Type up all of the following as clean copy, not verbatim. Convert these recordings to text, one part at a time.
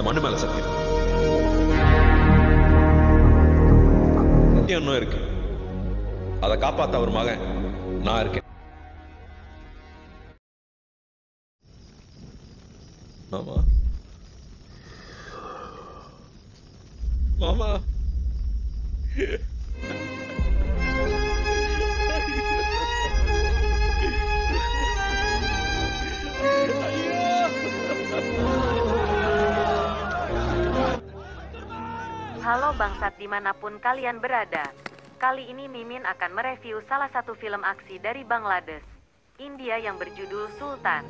மண்ணு மேல சத்தியம். சத்தியம் இன்னும் இருக்கு. அதை காப்பாத்த அவர் மகன் நான் இருக்கேன். மாமா, மாமா, Halo bangsat dimanapun kalian berada. Kali ini Mimin akan mereview salah satu film aksi dari Bangladesh, India yang berjudul Sultan.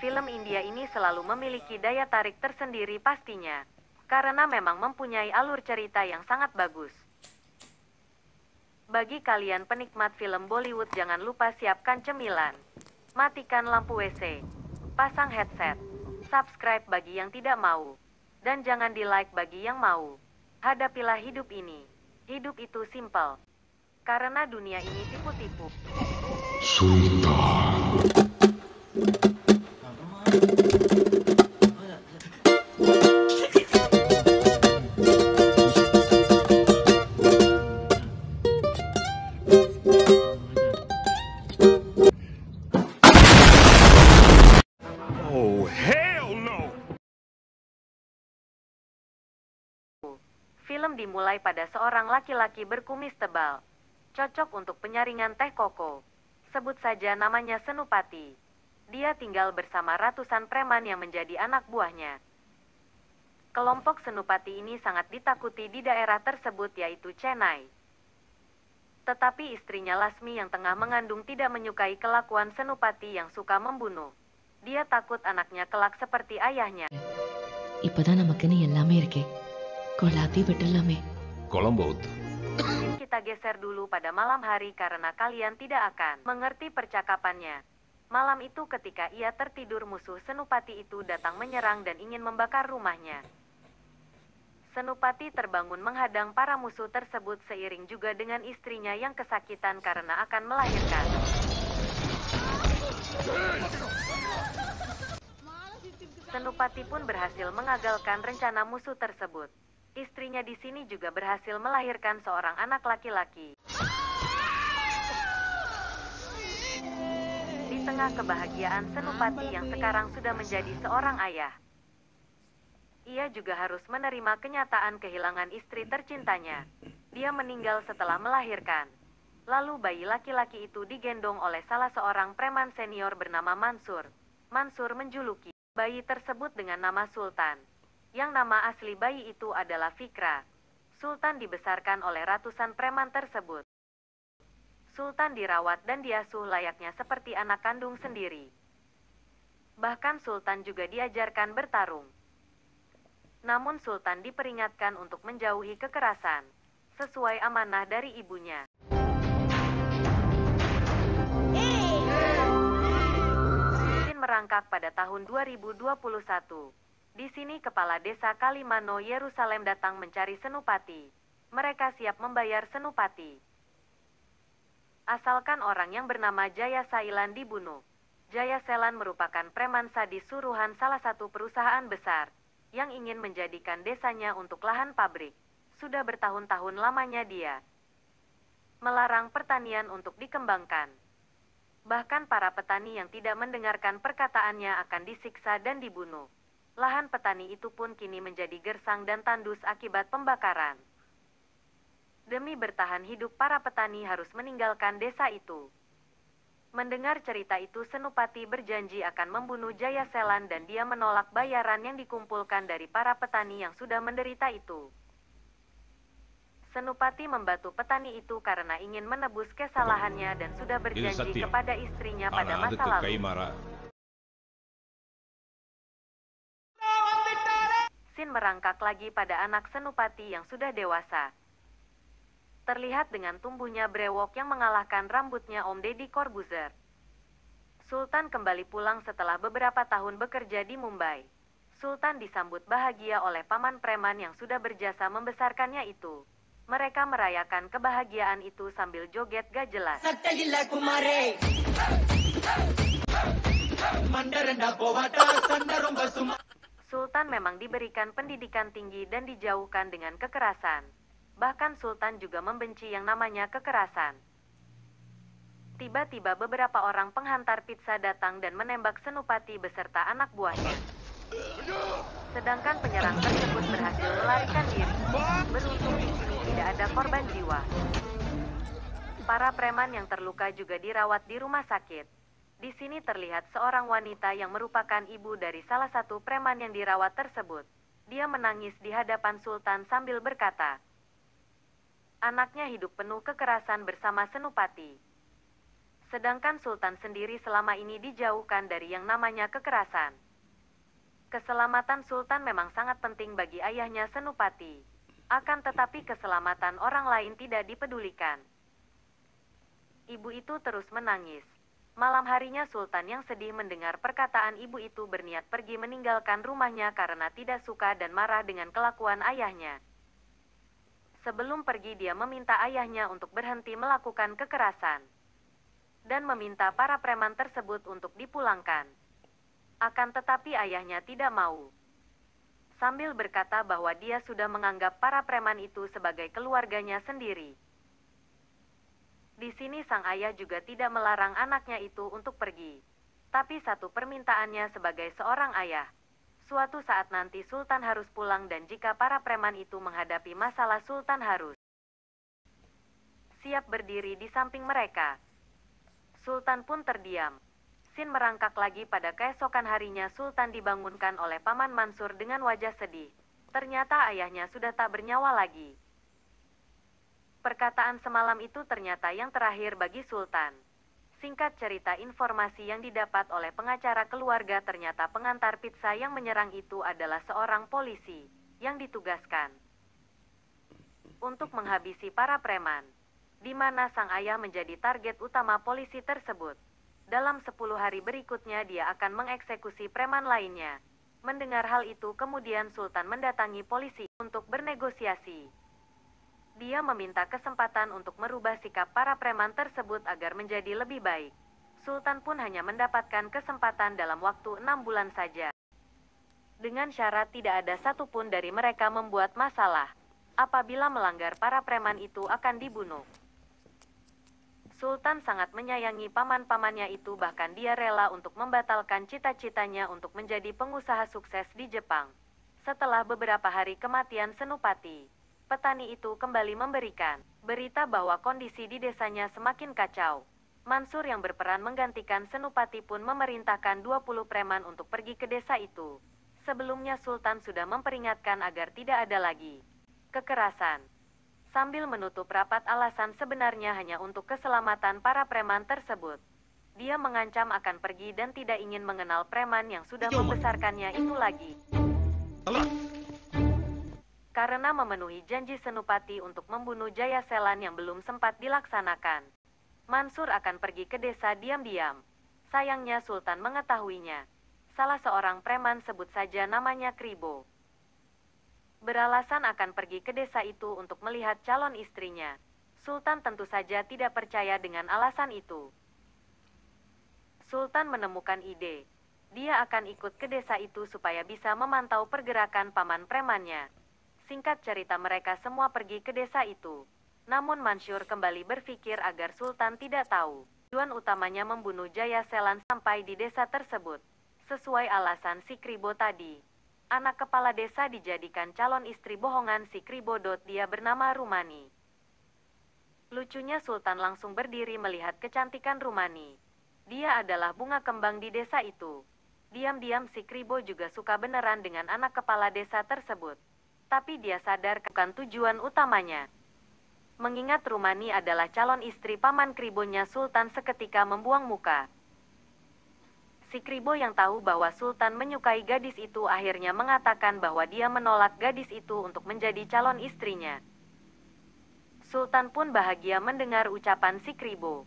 Film India ini selalu memiliki daya tarik tersendiri pastinya, karena memang mempunyai alur cerita yang sangat bagus. Bagi kalian penikmat film Bollywood jangan lupa siapkan cemilan, matikan lampu WC, pasang headset, subscribe bagi yang tidak mau. Dan jangan di-like bagi yang mau. Hadapilah hidup ini. Hidup itu simpel. Karena dunia ini tipu-tipu. Sultan. Oh, hell no! Film dimulai pada seorang laki-laki berkumis tebal. Cocok untuk penyaringan teh koko. Sebut saja namanya Senupati. Dia tinggal bersama ratusan preman yang menjadi anak buahnya. Kelompok Senupati ini sangat ditakuti di daerah tersebut yaitu Chennai. Tetapi istrinya Lasmi yang tengah mengandung tidak menyukai kelakuan Senupati yang suka membunuh. Dia takut anaknya kelak seperti ayahnya. இப்பதான் நமக்குன்னு எல்லாமே இருக்கே கொள்ளாத்தி விட்டுலாமே Colombo. Mungkin kita geser dulu pada malam hari karena kalian tidak akan mengerti percakapannya. Malam itu ketika ia tertidur musuh Senupati itu datang menyerang dan ingin membakar rumahnya. Senupati terbangun menghadang para musuh tersebut seiring juga dengan istrinya yang kesakitan karena akan melahirkan. Senupati pun berhasil mengagalkan rencana musuh tersebut. Istrinya di sini juga berhasil melahirkan seorang anak laki-laki. Di tengah kebahagiaan Senupati yang sekarang sudah menjadi seorang ayah, ia juga harus menerima kenyataan kehilangan istri tercintanya. Dia meninggal setelah melahirkan. Lalu bayi laki-laki itu digendong oleh salah seorang preman senior bernama Mansur. Mansur menjuluki bayi tersebut dengan nama Sultan, yang nama asli bayi itu adalah Fikra. Sultan dibesarkan oleh ratusan preman tersebut. Sultan dirawat dan diasuh layaknya seperti anak kandung sendiri. Bahkan Sultan juga diajarkan bertarung. Namun Sultan diperingatkan untuk menjauhi kekerasan, sesuai amanah dari ibunya. Merangkak pada tahun 2021. Di sini kepala desa Kalimano Yerusalem datang mencari Senupati. Mereka siap membayar Senupati asalkan orang yang bernama Jaya Sailan dibunuh. Jaya Selan merupakan preman sadis suruhan salah satu perusahaan besar yang ingin menjadikan desanya untuk lahan pabrik. Sudah bertahun-tahun lamanya dia melarang pertanian untuk dikembangkan. Bahkan para petani yang tidak mendengarkan perkataannya akan disiksa dan dibunuh. Lahan petani itu pun kini menjadi gersang dan tandus akibat pembakaran. Demi bertahan hidup para petani harus meninggalkan desa itu. Mendengar cerita itu Senupati berjanji akan membunuh Jaya Selan dan dia menolak bayaran yang dikumpulkan dari para petani yang sudah menderita itu. Senupati membantu petani itu karena ingin menebus kesalahannya dan sudah berjanji kepada istrinya pada masa lalu. Sin merangkak lagi pada anak Senupati yang sudah dewasa. Terlihat dengan tumbuhnya brewok yang mengalahkan rambutnya Om Deddy Corbuzier. Sultan kembali pulang setelah beberapa tahun bekerja di Mumbai. Sultan disambut bahagia oleh paman preman yang sudah berjasa membesarkannya itu. Mereka merayakan kebahagiaan itu sambil joget gak jelas. Sultan memang diberikan pendidikan tinggi dan dijauhkan dengan kekerasan. Bahkan Sultan juga membenci yang namanya kekerasan. Tiba-tiba beberapa orang penghantar pizza datang dan menembak Senupati beserta anak buahnya. Sedangkan penyerang tersebut berhasil melarikan diri. Beruntung di sini tidak ada korban jiwa. Para preman yang terluka juga dirawat di rumah sakit. Di sini terlihat seorang wanita yang merupakan ibu dari salah satu preman yang dirawat tersebut. Dia menangis di hadapan Sultan sambil berkata, anaknya hidup penuh kekerasan bersama Senupati. Sedangkan Sultan sendiri selama ini dijauhkan dari yang namanya kekerasan. Keselamatan Sultan memang sangat penting bagi ayahnya Senupati. Akan tetapi keselamatan orang lain tidak dipedulikan. Ibu itu terus menangis. Malam harinya Sultan yang sedih mendengar perkataan ibu itu berniat pergi meninggalkan rumahnya karena tidak suka dan marah dengan kelakuan ayahnya. Sebelum pergi dia meminta ayahnya untuk berhenti melakukan kekerasan. Dan meminta para preman tersebut untuk dipulangkan. Akan tetapi ayahnya tidak mau. Sambil berkata bahwa dia sudah menganggap para preman itu sebagai keluarganya sendiri. Di sini sang ayah juga tidak melarang anaknya itu untuk pergi. Tapi satu permintaannya sebagai seorang ayah. Suatu saat nanti Sultan harus pulang dan jika para preman itu menghadapi masalah Sultan harus siap berdiri di samping mereka. Sultan pun terdiam. Sin merangkak lagi pada keesokan harinya Sultan dibangunkan oleh Paman Mansur dengan wajah sedih. Ternyata ayahnya sudah tak bernyawa lagi. Perkataan semalam itu ternyata yang terakhir bagi Sultan. Singkat cerita informasi yang didapat oleh pengacara keluarga ternyata pengantar pizza yang menyerang itu adalah seorang polisi yang ditugaskan untuk menghabisi para preman. Di mana sang ayah menjadi target utama polisi tersebut. Dalam 10 hari berikutnya dia akan mengeksekusi preman lainnya. Mendengar hal itu kemudian Sultan mendatangi polisi untuk bernegosiasi. Dia meminta kesempatan untuk merubah sikap para preman tersebut agar menjadi lebih baik. Sultan pun hanya mendapatkan kesempatan dalam waktu 6 bulan saja. Dengan syarat tidak ada satupun dari mereka membuat masalah. Apabila melanggar para preman itu akan dibunuh. Sultan sangat menyayangi paman-pamannya itu bahkan dia rela untuk membatalkan cita-citanya untuk menjadi pengusaha sukses di Jepang. Setelah beberapa hari kematian Senupati, petani itu kembali memberikan berita bahwa kondisi di desanya semakin kacau. Mansur yang berperan menggantikan Senupati pun memerintahkan 20 preman untuk pergi ke desa itu. Sebelumnya Sultan sudah memperingatkan agar tidak ada lagi kekerasan. Sambil menutup rapat alasan sebenarnya hanya untuk keselamatan para preman tersebut. Dia mengancam akan pergi dan tidak ingin mengenal preman yang sudah membesarkannya itu lagi. Karena memenuhi janji Senupati untuk membunuh Jayaselan yang belum sempat dilaksanakan. Mansur akan pergi ke desa diam-diam. Sayangnya Sultan mengetahuinya. Salah seorang preman sebut saja namanya Kribo. Beralasan akan pergi ke desa itu untuk melihat calon istrinya. Sultan tentu saja tidak percaya dengan alasan itu. Sultan menemukan ide. Dia akan ikut ke desa itu supaya bisa memantau pergerakan paman premannya. Singkat cerita mereka semua pergi ke desa itu. Namun Mansur kembali berpikir agar Sultan tidak tahu. Tujuan utamanya membunuh Jayaselan sampai di desa tersebut. Sesuai alasan si Kribo tadi. Anak kepala desa dijadikan calon istri bohongan si Kribo. Dia bernama Rumani. Lucunya Sultan langsung berdiri melihat kecantikan Rumani. Dia adalah bunga kembang di desa itu. Diam-diam si Kribo juga suka beneran dengan anak kepala desa tersebut. Tapi dia sadar bukan tujuan utamanya. Mengingat Rumani adalah calon istri paman Kribonya Sultan seketika membuang muka. Si Kribo yang tahu bahwa Sultan menyukai gadis itu akhirnya mengatakan bahwa dia menolak gadis itu untuk menjadi calon istrinya. Sultan pun bahagia mendengar ucapan si Kribo.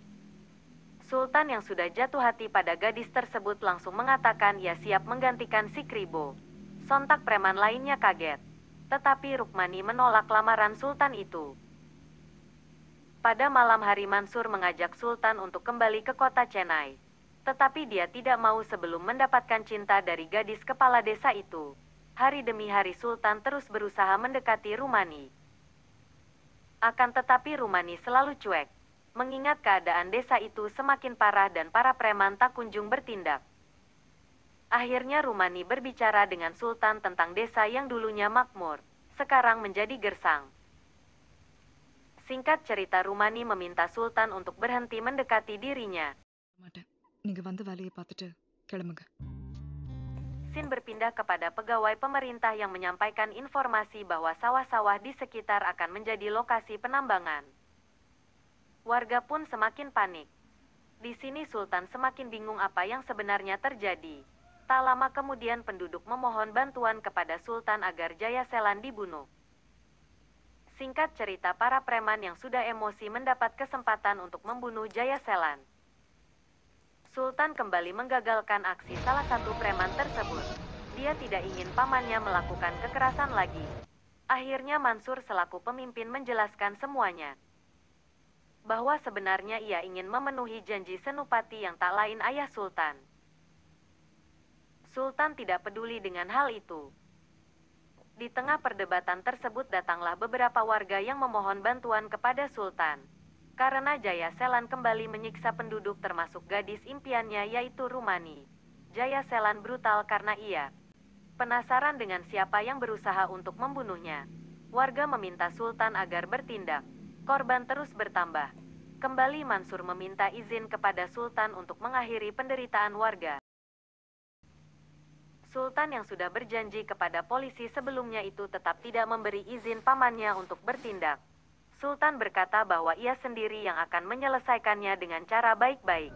Sultan yang sudah jatuh hati pada gadis tersebut langsung mengatakan ia siap menggantikan si Kribo. Sontak preman lainnya kaget. Tetapi Rukmani menolak lamaran Sultan itu. Pada malam hari Mansur mengajak Sultan untuk kembali ke kota Chennai. Tetapi dia tidak mau sebelum mendapatkan cinta dari gadis kepala desa itu. Hari demi hari Sultan terus berusaha mendekati Rumani. Akan tetapi Rumani selalu cuek, mengingat keadaan desa itu semakin parah dan para preman tak kunjung bertindak. Akhirnya Rumani berbicara dengan Sultan tentang desa yang dulunya makmur, sekarang menjadi gersang. Singkat cerita, Rumani meminta Sultan untuk berhenti mendekati dirinya. மாட்டேன் நீங்க வந்து வேலையை பார்த்துட்டு கிளம்புங்க. Sin berpindah kepada pegawai pemerintah yang menyampaikan informasi bahwa sawah-sawah di sekitar akan menjadi lokasi penambangan. Warga pun semakin panik. Di sini Sultan semakin bingung apa yang sebenarnya terjadi. Tak lama kemudian penduduk memohon bantuan kepada Sultan agar Jaya Selan dibunuh. Singkat cerita, para preman yang sudah emosi mendapat kesempatan untuk membunuh Jaya Selan. Sultan kembali menggagalkan aksi salah satu preman tersebut. Dia tidak ingin pamannya melakukan kekerasan lagi. Akhirnya Mansur selaku pemimpin menjelaskan semuanya. Bahwa sebenarnya ia ingin memenuhi janji Senupati yang tak lain ayah Sultan. Sultan tidak peduli dengan hal itu. Di tengah perdebatan tersebut datanglah beberapa warga yang memohon bantuan kepada Sultan. Karena Jaya Selan kembali menyiksa penduduk termasuk gadis impiannya yaitu Rumani. Jaya Selan brutal karena ia penasaran dengan siapa yang berusaha untuk membunuhnya. Warga meminta Sultan agar bertindak. Korban terus bertambah. Kembali Mansur meminta izin kepada Sultan untuk mengakhiri penderitaan warga. Sultan yang sudah berjanji kepada polisi sebelumnya itu tetap tidak memberi izin pamannya untuk bertindak. Sultan berkata bahwa ia sendiri yang akan menyelesaikannya dengan cara baik-baik.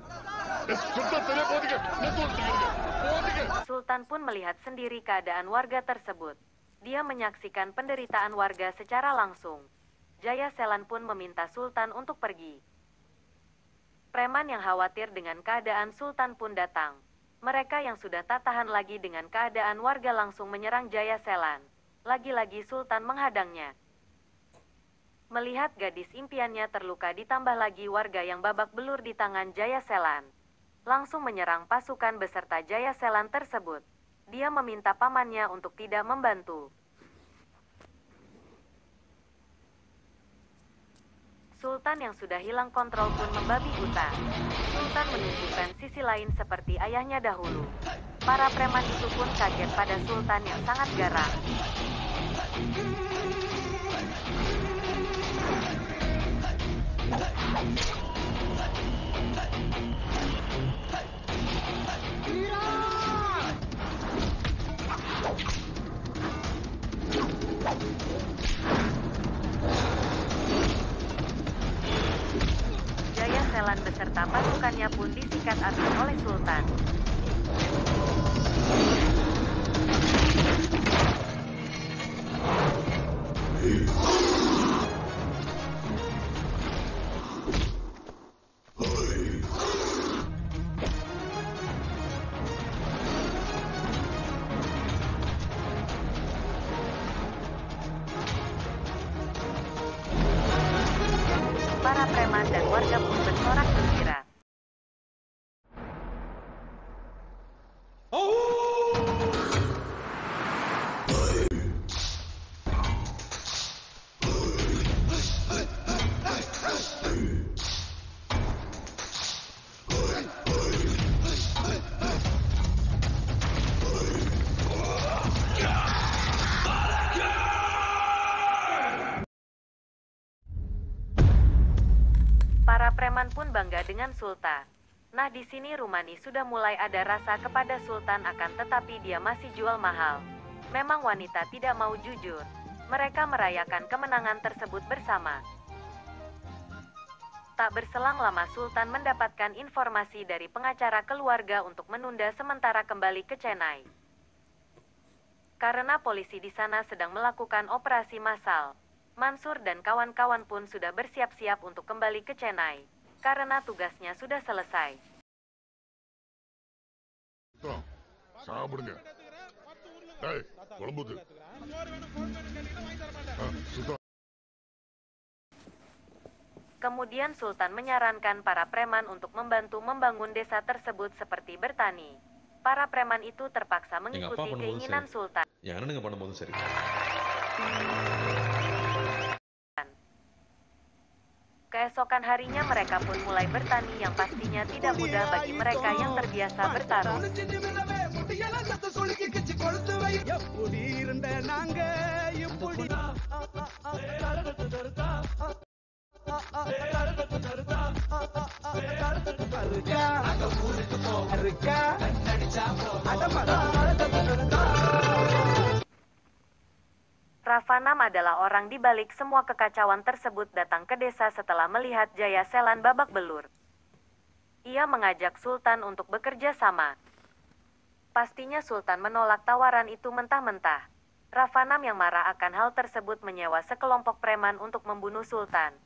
Sultan pun melihat sendiri keadaan warga tersebut. Dia menyaksikan penderitaan warga secara langsung. Jaya Selan pun meminta Sultan untuk pergi. Preman yang khawatir dengan keadaan Sultan pun datang. Mereka yang sudah tak tahan lagi dengan keadaan warga langsung menyerang Jaya Selan. Lagi-lagi Sultan menghadangnya. Melihat gadis impiannya terluka ditambah lagi warga yang babak belur di tangan Jaya Selan. Langsung menyerang pasukan beserta Jaya Selan tersebut. Dia meminta pamannya untuk tidak membantu. Sultan yang sudah hilang kontrol pun membabi buta. Sultan menunjukkan sisi lain seperti ayahnya dahulu. Para preman itu pun kaget pada Sultan yang sangat garang. Jaya Selan beserta pasukannya pun disikat habis oleh Sultan. Para preman dan warga pun bersorak gembira. Para preman pun bangga dengan Sultan. Nah, di sini Rumani sudah mulai ada rasa kepada Sultan, akan tetapi dia masih jual mahal. Memang wanita tidak mau jujur. Mereka merayakan kemenangan tersebut bersama. Tak berselang lama Sultan mendapatkan informasi dari pengacara keluarga untuk menunda sementara kembali ke Chennai. Karena polisi di sana sedang melakukan operasi massal. Mansur dan kawan-kawan pun sudah bersiap-siap untuk kembali ke Chennai, karena tugasnya sudah selesai. சாப்பிடுங்க டேய் குழம்புது சுத்தம் Kemudian Sultan menyarankan para preman untuk membantu membangun desa tersebut seperti bertani. Para preman itu terpaksa mengikuti keinginan Sultan. என் அண்ணனுங்க பண்ணும்போதும் சரி. Keesokan harinya mereka pun mulai bertani yang pastinya tidak mudah bagi mereka yang terbiasa bertarung. Ravanam adalah orang di balik semua kekacauan tersebut datang ke desa setelah melihat Jaya Selan babak belur. Ia mengajak Sultan untuk bekerja sama. Pastinya Sultan menolak tawaran itu mentah-mentah. Ravanam yang marah akan hal tersebut menyewa sekelompok preman untuk membunuh Sultan.